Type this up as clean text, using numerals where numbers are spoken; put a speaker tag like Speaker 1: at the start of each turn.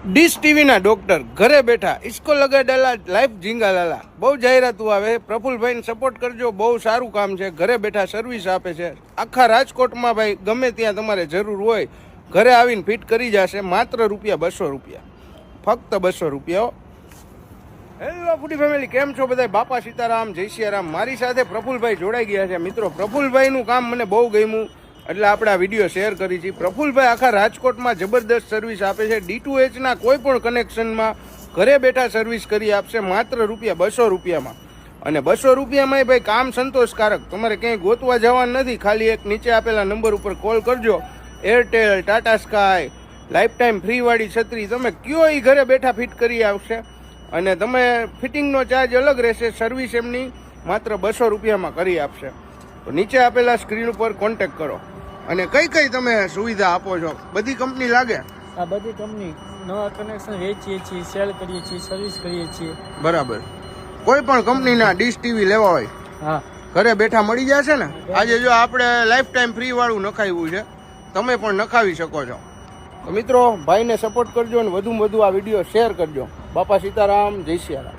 Speaker 1: Dish ટીવીના doctor ઘરે બેઠા ઇસકો લગા ડાલા લાઈફ ઝીંગા લાલા. બહુ જાહેરાતું આવે. પ્રફુલભાઈને સપોર્ટ કરજો, બહુ સારું કામ છે. ઘરે બેઠા સર્વિસ આપે છે. આખા રાજકોટમાં ભાઈ ગમે ત્યાં તમારે જરૂર હોય ઘરે આવીને ફિટ કરી જશે. માત્ર ₹200, ફક્ત ₹200. હેલો ફૂડી ફેમિલી, કેમ છો બધા? બાપા સીતારામ, જય સિયારામ. મારી સાથે પ્રફુલભાઈ જોડાઈ ગયા છે. મિત્રો, પ્રફુલભાઈનું કામ મને બહુ ગમ્યું એટલે આપણે આ વિડીયો શેર કરી છે. પ્રફુલભાઈ આખા રાજકોટમાં જબરદસ્ત સર્વિસ આપે છે. D2Hના કોઈ પણ કનેક્શનમાં ઘરે બેઠા સર્વિસ કરી આપશે માત્ર ₹200. અને ₹200 ભાઈ કામ સંતોષકારક. તમારે ક્યાંય ગોતવા જવાનું નથી. ખાલી એક નીચે આપેલા નંબર ઉપર કોલ કરજો. એરટેલ, ટાટા સ્કાય, લાઈફ ટાઈમ ફ્રીવાળી છત્રી તમે કયો એ ઘરે બેઠા ફિટ કરી આવશે. અને તમે ફિટિંગનો ચાર્જ અલગ રહેશે. સર્વિસ એમની માત્ર ₹200 કરી આપશે. તો નીચે આપેલા સ્ક્રીન ઉપર કોન્ટેક્ટ કરો. અને કઈ કઈ તમે સુવિધા આપો છો? બધી કંપની લાગે?
Speaker 2: આ બધી કંપની નવા કનેક્શન વેચીએ છીએ, સેલ કરીએ છીએ, સર્વિસ કરીએ છીએ.
Speaker 1: બરાબર. કોઈ પણ કંપનીના ડીશ ટીવી લેવા હોય
Speaker 2: હા,
Speaker 1: ઘરે બેઠા મળી જશે ને. આજે જો આપણે લાઈફ ટાઈમ ફ્રી વાળું નખાવ્યું છે, તમે પણ નખાવી શકો છો. તો મિત્રો, ભાઈને સપોર્ટ કરજો અને વધુમાં વધુ આ વિડીયો શેર કરજો. બાપા સીતારામ, જય સિયારામ.